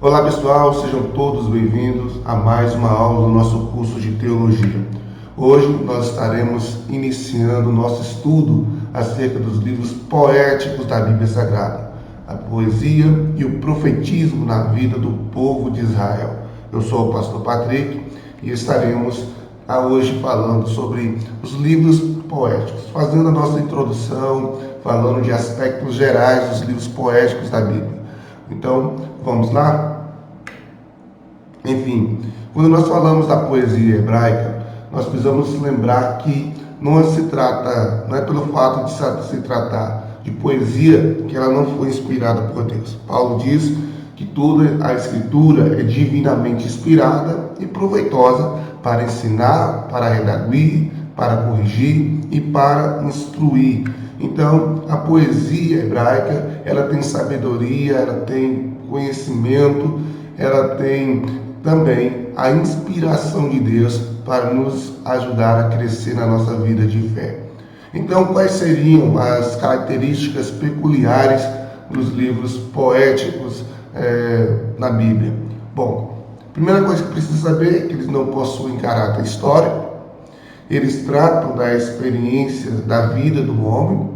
Olá pessoal, sejam todos bem-vindos a mais uma aula do nosso curso de Teologia. Hoje nós estaremos iniciando o nosso estudo acerca dos livros poéticos da Bíblia Sagrada, a poesia e o profetismo na vida do povo de Israel. Eu sou o pastor Patrick e estaremos hoje falando sobre os livros poéticos, fazendo a nossa introdução, falando de aspectos gerais dos livros poéticos da Bíblia. Então, vamos lá? Enfim, quando nós falamos da poesia hebraica, nós precisamos lembrar que não é pelo fato de se tratar de poesia que ela não foi inspirada por Deus. Paulo diz que toda a escritura é divinamente inspirada e proveitosa para ensinar, para redarguir, para corrigir e para instruir. Então, a poesia hebraica, ela tem sabedoria, ela tem conhecimento, ela tem também a inspiração de Deus para nos ajudar a crescer na nossa vida de fé. Então, quais seriam as características peculiares dos livros poéticos na Bíblia? Bom, a primeira coisa que precisa saber é que eles não possuem caráter histórico. Eles tratam da experiência da vida do homem,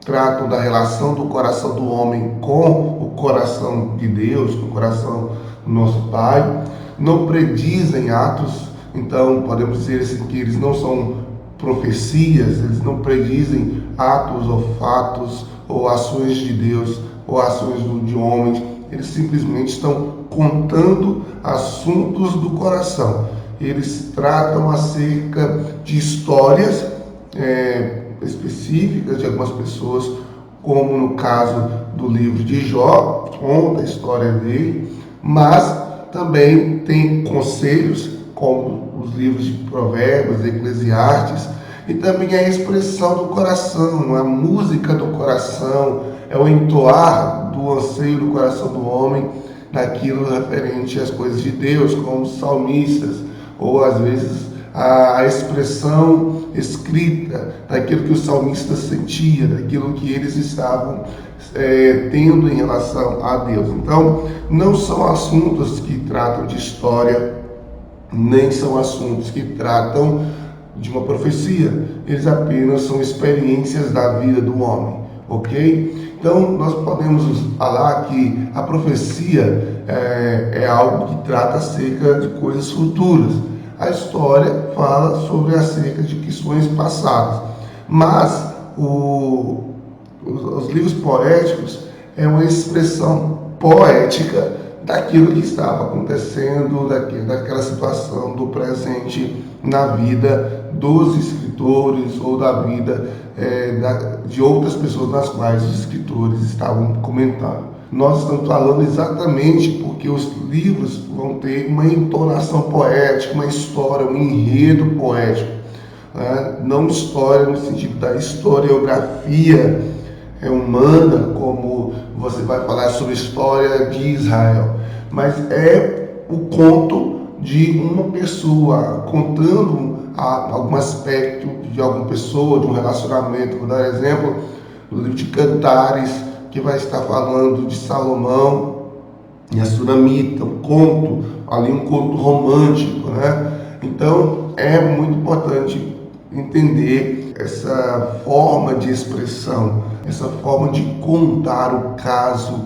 tratam da relação do coração do homem com o coração de Deus, com o coração do nosso Pai. Não predizem atos, então podemos dizer assim que eles não são profecias, eles não predizem atos ou fatos ou ações de Deus ou ações de homens. Eles simplesmente estão contando assuntos do coração. Eles tratam acerca de histórias específicas de algumas pessoas, como no caso do livro de Jó, conta a história dele, mas também tem conselhos, como os livros de Provérbios, Eclesiastes, e também a expressão do coração, a música do coração, é o entoar do anseio do coração do homem naquilo referente às coisas de Deus, como os salmistas, ou às vezes a expressão escrita daquilo que os salmistas sentiam, daquilo que eles estavam tendo em relação a Deus. Então, não são assuntos que tratam de história, nem são assuntos que tratam de uma profecia. Eles apenas são experiências da vida do homem, ok? Então, nós podemos falar que a profecia é algo que trata acerca de coisas futuras. A história fala sobre acerca de questões passadas. Mas os livros poéticos é uma expressão poética daquilo que estava acontecendo, daquela situação do presente na vida dos escritores ou da vida de outras pessoas nas quais os escritores estavam comentando. Nós estamos falando exatamente porque os livros vão ter uma entonação poética, uma história, um enredo poético. Não história no sentido da historiografia humana, como você vai falar sobre a história de Israel, mas é o conto de uma pessoa contando algum aspecto de alguma pessoa, de um relacionamento. Vou dar exemplo do livro de Cantares, que vai estar falando de Salomão e a Sunamita, um conto romântico, né? Então é muito importante entender essa forma de expressão, essa forma de contar o caso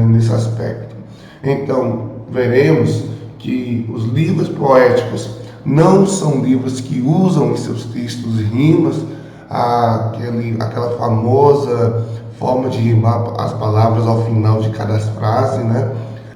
nesse aspecto. Então veremos que os livros poéticos não são livros que usam em seus textos rimas, aquela famosa forma de rimar as palavras ao final de cada frase, né?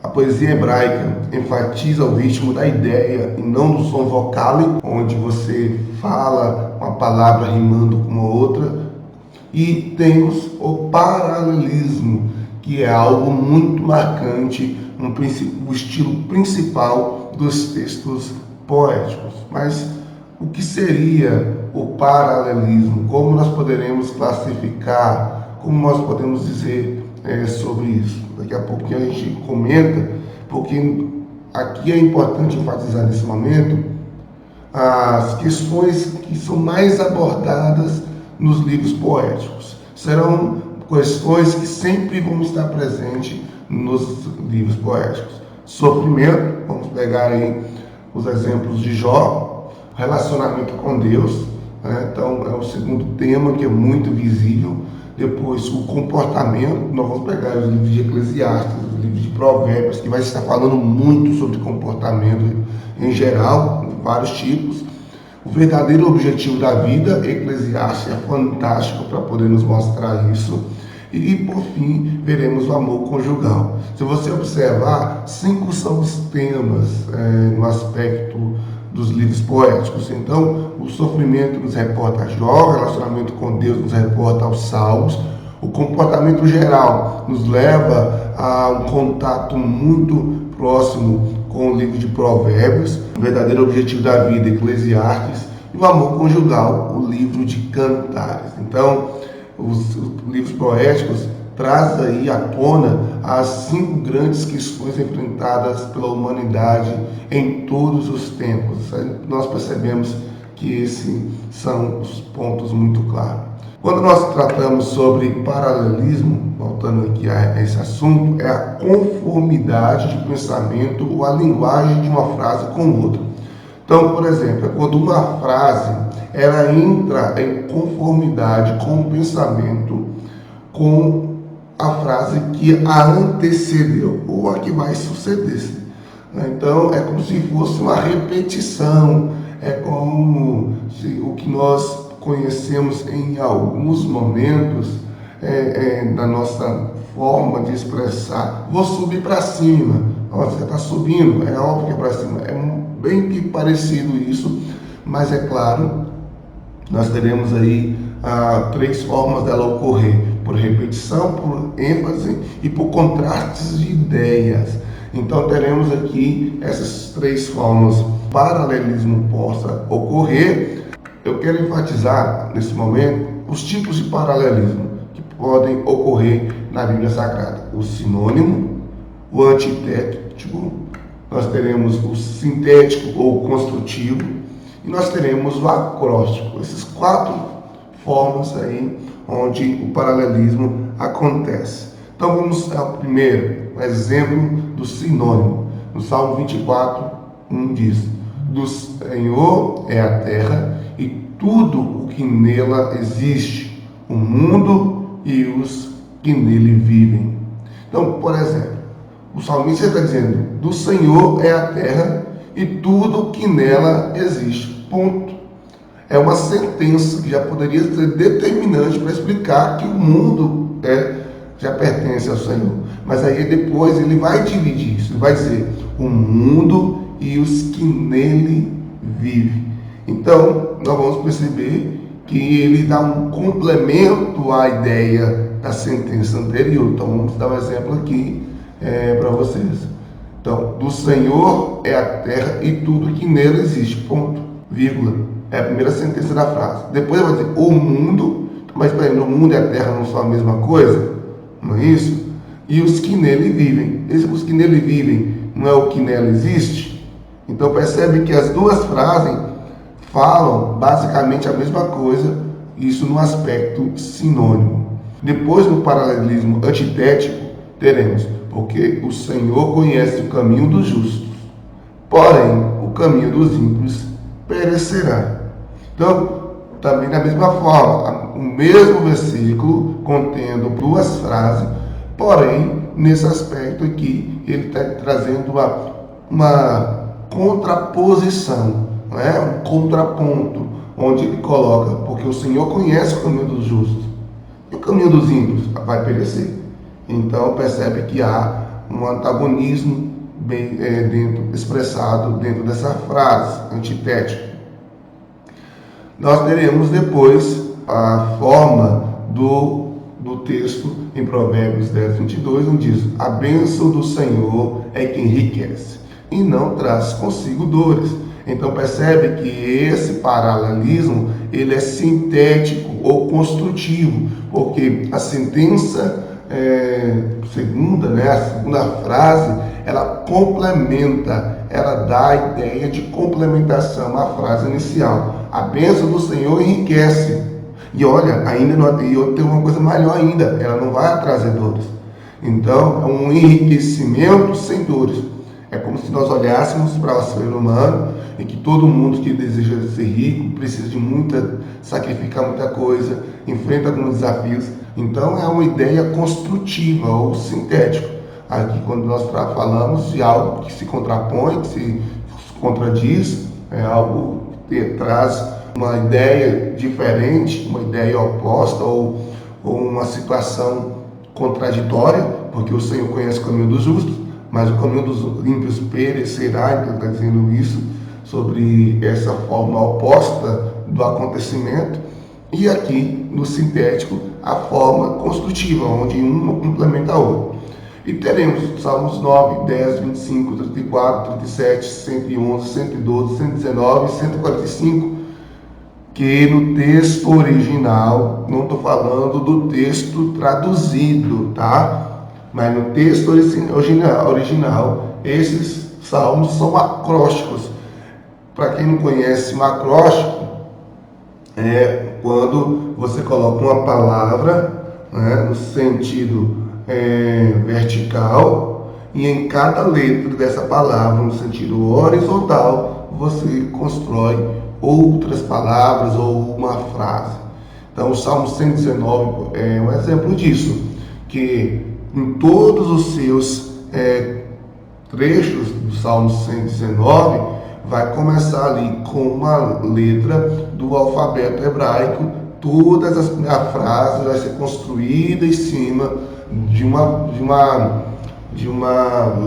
A poesia hebraica enfatiza o ritmo da ideia e não do som vocálico, onde você fala uma palavra rimando com a outra. E temos o paralelismo, que é algo muito marcante, o estilo principal dos textos poéticos. Mas o que seria o paralelismo? Como nós poderemos classificar? Como nós podemos dizer sobre isso? Daqui a pouquinho a gente comenta, porque aqui é importante enfatizar nesse momento as questões que são mais abordadas nos livros poéticos. Serão questões que sempre vão estar presentes nos livros poéticos. Sofrimento, vamos pegar aí os exemplos de Jó, relacionamento com Deus, né? Então é o segundo tema que é muito visível. Depois o comportamento, nós vamos pegar os livros de Eclesiastes, os livros de Provérbios, que vai estar falando muito sobre comportamento em geral, vários tipos. O verdadeiro objetivo da vida, Eclesiastes é fantástico para poder nos mostrar isso. E por fim, veremos o amor conjugal. Se você observar, 5 são os temas no aspecto dos livros poéticos. Então, o sofrimento nos reporta a Jó, o relacionamento com Deus nos reporta aos Salmos, o comportamento geral nos leva a um contato muito próximo com o livro de Provérbios, o verdadeiro objetivo da vida, Eclesiastes, e o amor conjugal, o livro de Cantares. Então, os livros poéticos trazem aí à tona as 5 grandes questões enfrentadas pela humanidade em todos os tempos. Nós percebemos que esses são os pontos muito claros. Quando nós tratamos sobre paralelismo, voltando aqui a esse assunto, é a conformidade de pensamento ou a linguagem de uma frase com outra. Então, por exemplo, é quando uma frase ela entra em conformidade com o pensamento, com a frase que a antecedeu ou a que vai suceder. Então, é como se fosse uma repetição, é como se o que nós conhecemos em alguns momentos da nossa forma de expressar. Vou subir para cima. Você está subindo, é óbvio que é para cima. É bem que parecido isso, mas é claro, nós teremos aí 3 formas dela ocorrer: por repetição, por ênfase e por contrastes de ideias. Então teremos aqui essas 3 formas. Paralelismo possa ocorrer. Eu quero enfatizar nesse momento os tipos de paralelismo que podem ocorrer na Bíblia Sagrada: o sinônimo, o antitético, nós teremos o sintético ou construtivo, e nós teremos o acróstico. Essas 4 formas aí onde o paralelismo acontece. Então vamos ao primeiro exemplo do sinônimo. No Salmo 24, 1 diz: do Senhor é a terra e tudo o que nela existe, o mundo e os que nele vivem. Então, por exemplo, o salmista está dizendo: do Senhor é a terra e tudo o que nela existe. Ponto. É uma sentença que já poderia ser determinante para explicar que o mundo já pertence ao Senhor. Mas aí depois ele vai dividir isso, ele vai dizer: o mundo e os que nele vivem. Então, nós vamos perceber que ele dá um complemento à ideia da sentença anterior. Então, vamos dar um exemplo aqui para vocês. Então, do Senhor é a terra e tudo que nela existe. Ponto. Vírgula. É a primeira sentença da frase. Depois vai dizer o mundo, mas para o mundo e a terra não são a mesma coisa? Não é isso? E os que nele vivem. Os que nele vivem não é o que nela existe? Então percebe que as 2 frases falam basicamente a mesma coisa, isso no aspecto sinônimo. Depois, no paralelismo antitético, teremos: porque o Senhor conhece o caminho dos justos, porém o caminho dos ímpios perecerá. Então, também da mesma forma, o mesmo versículo contendo 2 frases, porém, nesse aspecto aqui, ele está trazendo uma contraposição, um contraponto, onde ele coloca: porque o Senhor conhece o caminho dos justos, e o caminho dos ímpios vai perecer. Então, percebe que há um antagonismo bem expressado dentro dessa frase antitética. Nós teremos depois a forma do texto em Provérbios 10, 22, onde diz: a bênção do Senhor é que enriquece e não traz consigo dores. Então percebe que esse paralelismo ele é sintético ou construtivo, porque a sentença segunda, a segunda frase, ela complementa, ela dá a ideia de complementação à frase inicial. A bênção do Senhor enriquece. E olha, ainda não tem uma coisa melhor ainda, ela não vai trazer dores. Então, é um enriquecimento sem dores. É como se nós olhássemos para o ser humano e que todo mundo que deseja ser rico precisa de sacrificar muita coisa, enfrenta alguns desafios. Então é uma ideia construtiva ou sintética. Aqui quando nós falamos de algo que se contrapõe, que se contradiz, é algo que traz uma ideia diferente, uma ideia oposta ou uma situação contraditória, porque o Senhor conhece o caminho dos justos, mas o caminho dos ímpios perecerá. Então está dizendo isso sobre essa forma oposta do acontecimento. E aqui no sintético a forma construtiva, onde uma complementa a outra. E teremos Salmos 9, 10, 25, 34, 37, 111, 112, 119 e 145, que no texto original, não estou falando do texto traduzido, tá? Mas no texto original, esses salmos são acrósticos. Para quem não conhece, um acróstico é quando você coloca uma palavra, né, no sentido vertical, e em cada letra dessa palavra, no sentido horizontal, você constrói outras palavras ou uma frase. Então o Salmo 119 é um exemplo disso, que em todos os seus trechos do Salmo 119 vai começar ali com uma letra do alfabeto hebraico. Todas a frase vai ser construída em cima de uma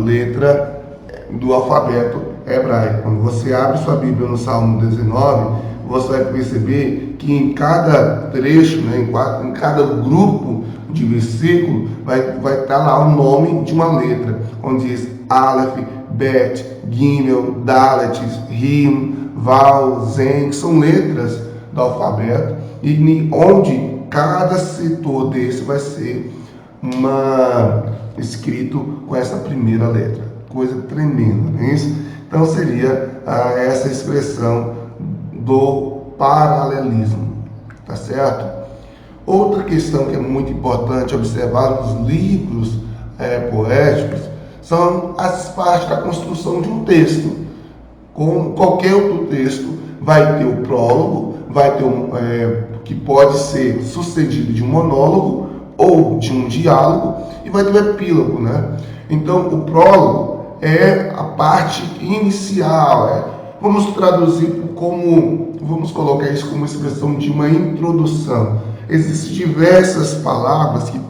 letra do alfabeto hebraico. Quando você abre sua Bíblia no Salmo 19, você vai perceber que em cada trecho, né, em cada grupo de versículo, vai estar lá o nome de uma letra, onde diz Aleph, Bet, Gimel, Dalet, Rim, Val, Zen, que são letras do alfabeto, e onde cada setor desse vai ser escrito com essa primeira letra. Coisa tremenda, não é isso? Então seria essa expressão do paralelismo, tá certo? Outra questão que é muito importante observar nos livros poéticos são as partes da construção de um texto. Como qualquer outro texto, vai ter o prólogo, vai ter que pode ser sucedido de um monólogo ou de um diálogo, e vai ter o epílogo, né? Então o prólogo é a parte inicial, vamos traduzir vamos colocar isso como expressão de uma introdução. Existem diversas palavras que,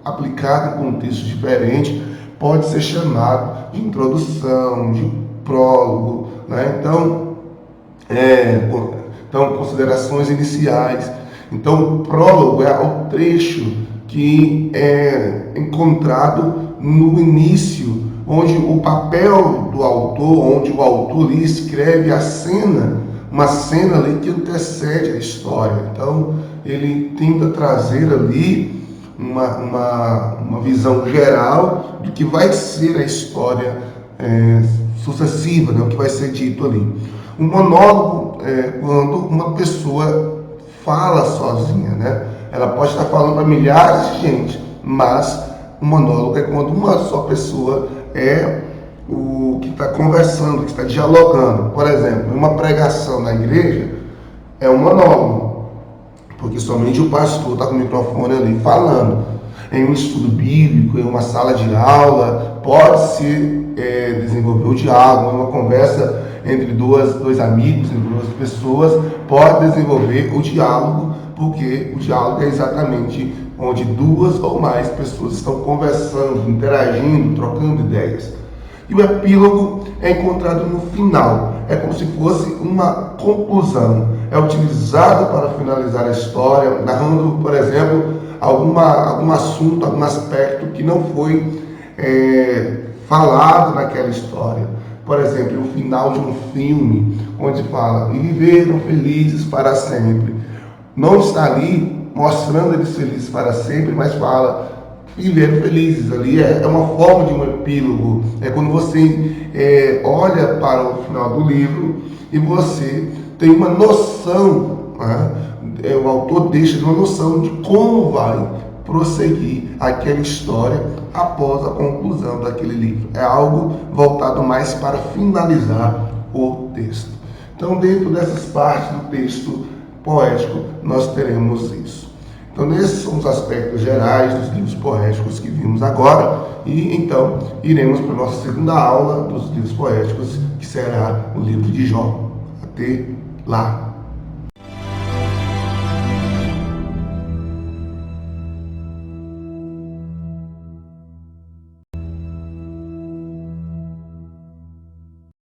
aplicadas em contextos diferentes, pode ser chamado de introdução, de prólogo, né? Então, considerações iniciais. Então, o prólogo é o trecho que é encontrado no início, onde o papel do autor, onde o autor lhe escreve a cena, uma cena ali que antecede a história. Então, ele tenta trazer ali uma visão geral do que vai ser a história sucessiva, né? O que vai ser dito ali. Um monólogo é quando uma pessoa fala sozinha, né? Ela pode estar falando para milhares de gente, mas um monólogo é quando uma só pessoa é o que está conversando, que está dialogando. Por exemplo, uma pregação na igreja é um monólogo, porque somente o pastor está com o microfone ali falando. Em um estudo bíblico, em uma sala de aula, pode-se desenvolver o diálogo, uma conversa entre dois amigos, entre duas pessoas, pode desenvolver o diálogo, porque o diálogo é exatamente onde duas ou mais pessoas estão conversando, interagindo, trocando ideias. E o epílogo é encontrado no final, é como se fosse uma conclusão, é utilizado para finalizar a história, narrando, por exemplo, algum assunto, algum aspecto que não foi falado naquela história. Por exemplo, o final de um filme, onde fala, e viveram felizes para sempre. Não está ali mostrando eles felizes para sempre, mas fala, viveram felizes. Ali é uma forma de um epílogo. É quando você olha para o final do livro e você tem uma noção, né? O autor deixa uma noção de como vai prosseguir aquela história após a conclusão daquele livro. É algo voltado mais para finalizar o texto. Então, dentro dessas partes do texto poético, nós teremos isso. Então, esses são os aspectos gerais dos livros poéticos que vimos agora, e então iremos para a nossa segunda aula dos livros poéticos, que será o livro de Jó. Até lá!